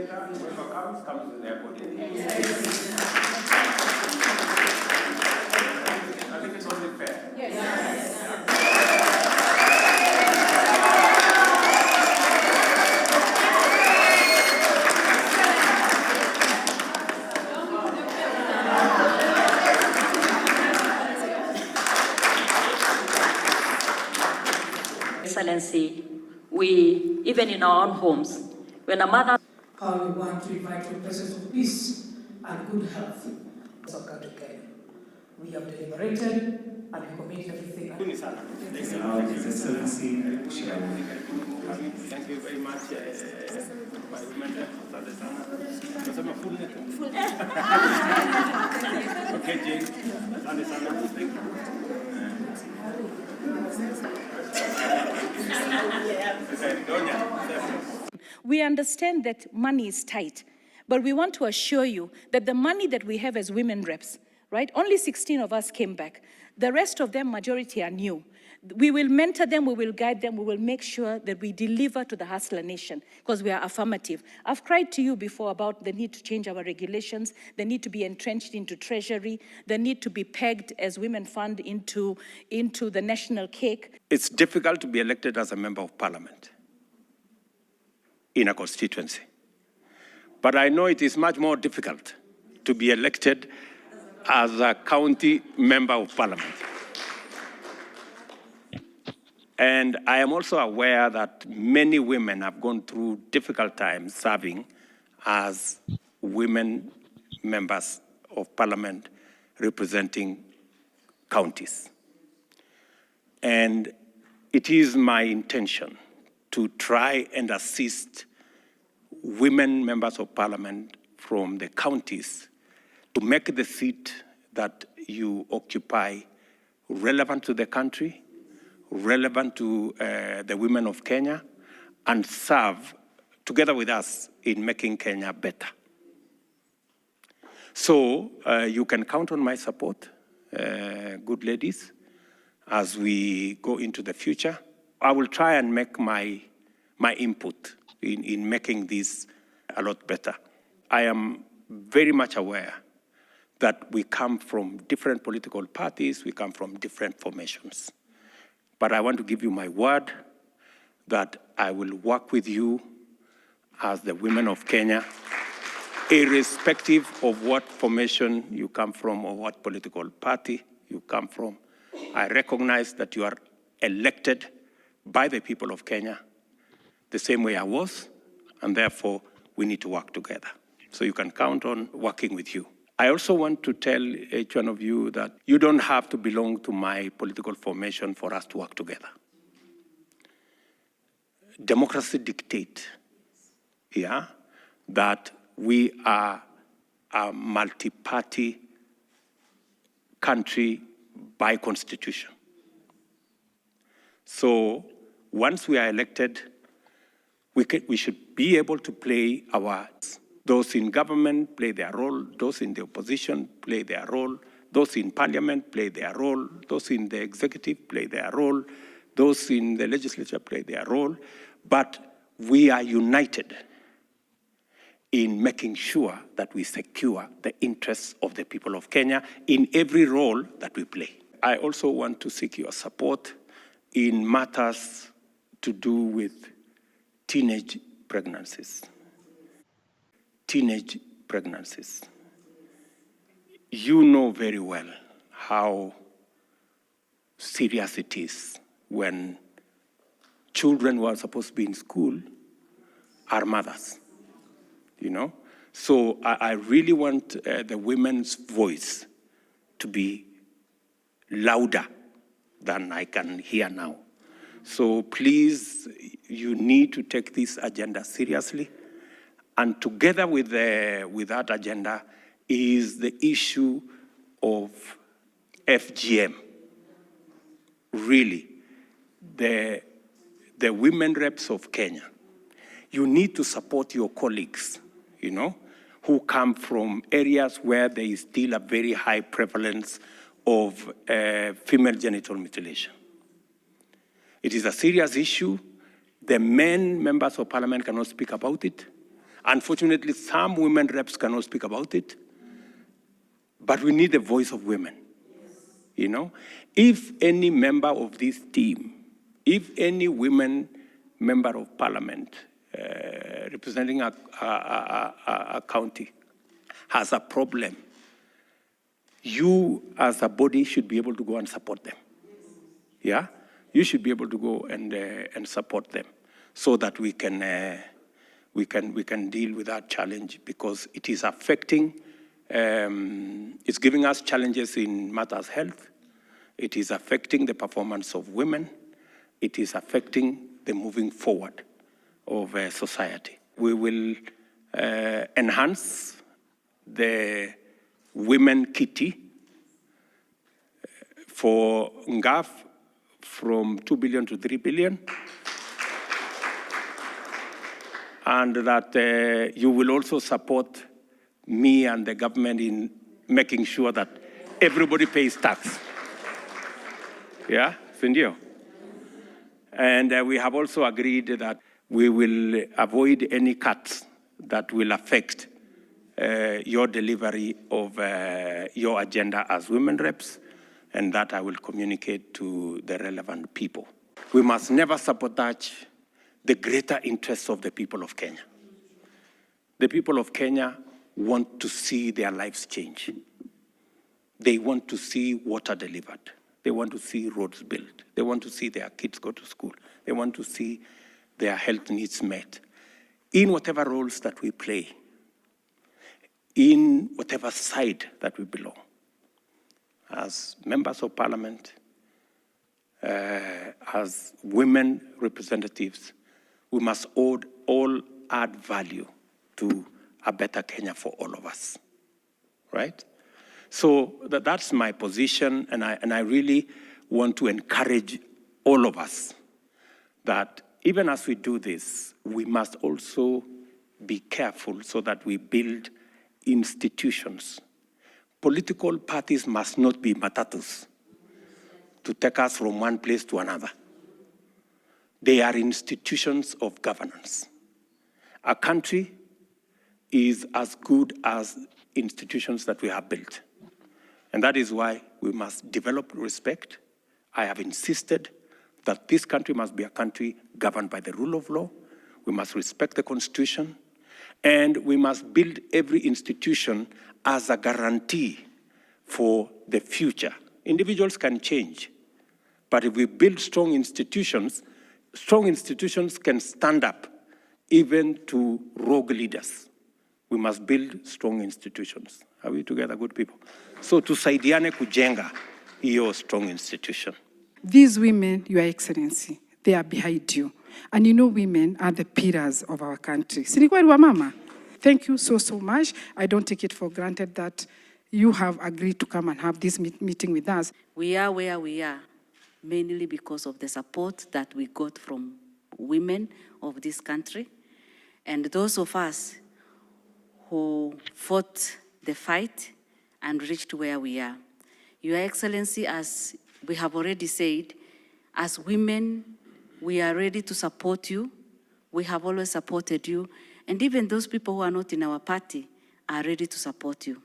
later, whoever comes with their body. I think it's only fair. Yes. Excellency, we, even in our own homes, when a mother... How we want to invite the presence of peace and good health of country Kenya. We have deliberated and we committed everything. Thank you very much. Okay, Jane. Thank you. We understand that money is tight, but we want to assure you that the money that we have as women reps, right? Only 16 of us came back. The rest of them, majority are new. We will mentor them, we will guide them, we will make sure that we deliver to the hustler nation because we are affirmative. I've cried to you before about the need to change our regulations, the need to be entrenched into treasury, the need to be pegged as women fund into the national cake. It's difficult to be elected as a member of parliament in a constituency. But I know it is much more difficult to be elected as a county member of parliament. And I am also aware that many women have gone through difficult times serving as women members of parliament representing counties. And it is my intention to try and assist women members of parliament from the counties to make the seat that you occupy relevant to the country, relevant to the women of Kenya, and serve together with us in making Kenya better. So you can count on my support, good ladies, as we go into the future. I will try and make my input in making this a lot better. I am very much aware that we come from different political parties, we come from different formations. But I want to give you my word that I will work with you as the women of Kenya, irrespective of what formation you come from or what political party you come from. I recognize that you are elected by the people of Kenya the same way I was, and therefore we need to work together. So you can count on working with you. I also want to tell each one of you that you don't have to belong to my political formation for us to work together. Democracy dictates, that we are a multi-party country by constitution. So once we are elected, we should be able to play our... Those in government play their role, those in the opposition play their role, those in parliament play their role, those in the executive play their role, those in the legislature play their role, but we are united in making sure that we secure the interests of the people of Kenya in every role that we play. I also want to seek your support in matters to do with teenage pregnancies. Teenage pregnancies. You know very well how serious it is when children who are supposed to be in school are mothers, So I really want the women's voice to be louder than I can hear now. So please, you need to take this agenda seriously. And together with that agenda is the issue of FGM. Really, the women reps of Kenya, you need to support your colleagues, who come from areas where there is still a very high prevalence of female genital mutilation. It is a serious issue. The men members of parliament cannot speak about it. Unfortunately, some women reps cannot speak about it, but we need the voice of women. You know, if any member of this team, if any women member of parliament representing a county has a problem, you as a body should be able to go and support them. Yeah, you should be able to go and support them so that we can deal with that challenge, because it is affecting. It's giving us challenges in matters health. It is affecting the performance of women. It is affecting the moving forward of society. We will enhance the women kitty for NGAF from 2 billion to 3 billion. And that you will also support me and the government in making sure that everybody pays tax. Yeah, Sindio? And we have also agreed that we will avoid any cuts that will affect your delivery of your agenda as women reps, and that I will communicate to the relevant people. We must never sabotage the greater interests of the people of Kenya. The people of Kenya want to see their lives change. They want to see water delivered. They want to see roads built. They want to see their kids go to school. They want to see their health needs met. In whatever roles that we play, in whatever side that we belong, as members of parliament, as women representatives, we must all add value to a better Kenya for all of us, right? So that's my position, and I really want to encourage all of us that even as we do this, we must also be careful so that we build institutions. Political parties must not be matatus to take us from one place to another. They are institutions of governance. A country is as good as institutions that we have built. And that is why we must develop respect. I have insisted that this country must be a country governed by the rule of law. We must respect the Constitution. And we must build every institution as a guarantee for the future. Individuals can change. But if we build strong institutions can stand up even to rogue leaders. We must build strong institutions. Are we together, good people? So tusaidiane kujenga hiyo strong institution. These women, Your Excellency, they are behind you. And you know women are the pillars of our country. Sinikweli mama, thank you so much. I don't take it for granted that you have agreed to come and have this meeting with us. We are where we are, mainly because of the support that we got from women of this country. And those of us who fought the fight and reached where we are. Your Excellency, as we have already said, as women, we are ready to support you. We have always supported you. And even those people who are not in our party are ready to support you.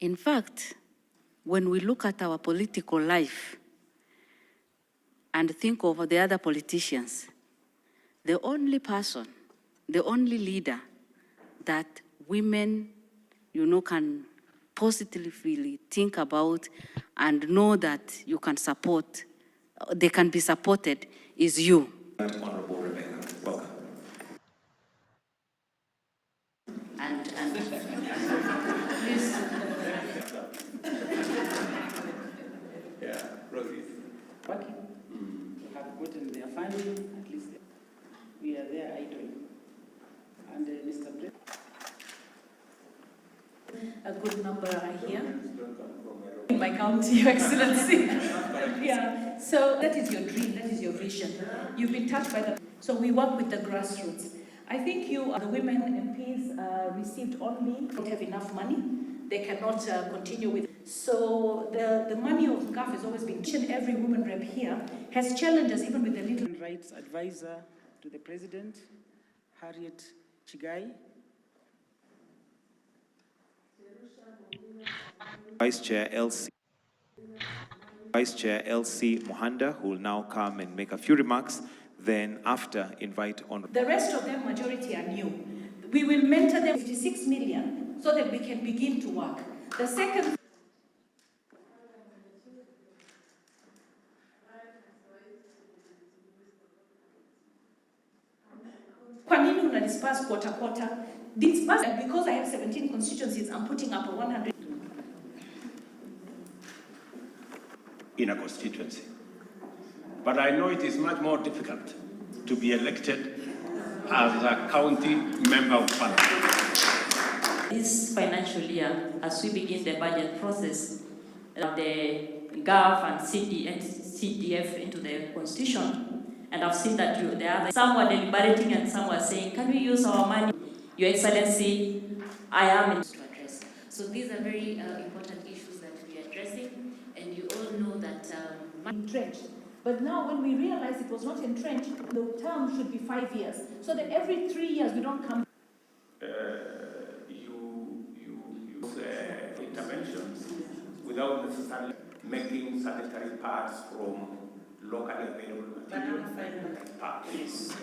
In fact, when we look at our political life and think of the other politicians, the only person, the only leader that women, can positively think about and know that you can support, they can be supported, is you. Honorable Rebecca, welcome. And please. Yeah, Rosie. Working. Have gotten their funding, at least we are there idling. And Mr. President. A good number are here. In my county, Your Excellency. Yeah, so that is your dream, that is your vision. You've been touched by the... So we work with the grassroots. I think the women MPs received only, don't have enough money. They cannot continue with... So the money of GAF has always been... Every woman rep here has challenges, even with the little... Rights advisor to the President, Harriet Chigai. Vice Chair LC Mohanda, who will now come and make a few remarks. Then after, invite on. The rest of them, majority are new. We will mentor them 56 million so that we can begin to work. The second, kwa nini una disperse quarter? Disperse, and because I have 17 constituencies, I'm putting up a 100. In a constituency. But I know it is much more difficult to be elected as a county member of parliament. This financial year, as we begin the budget process, the GAF and CDF into the constitution, and I've seen that some were deliberating and some were saying, can we use our money? Your Excellency, I am in to address. So these are very important issues that we are addressing, and you all know that Entrenched. But now when we realize it was not entrenched, the term should be 5 years. So that every 3 years we don't come. You use interventions without necessarily making sanitary pads from locally available materials. Yes.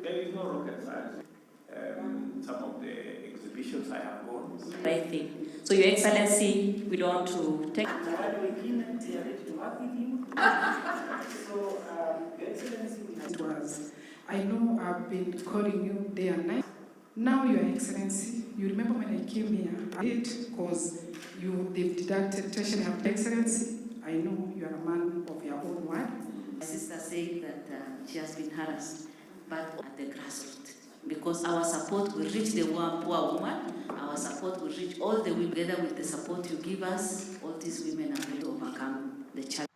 There is no rocket science. Some of the exhibitions I have gone. right thing. So Your Excellency, we don't want to take. It was, I know I've been calling you day and night. Now, Your Excellency, you remember when I came here, I did because they've deducted tertiary health. Excellency, I know you are a man of your own word. My sister said that she has been harassed, but at the grassroots. Because our support will reach the poor woman, our support will reach all the women. Together with the support you give us, all these women are going to overcome the challenge.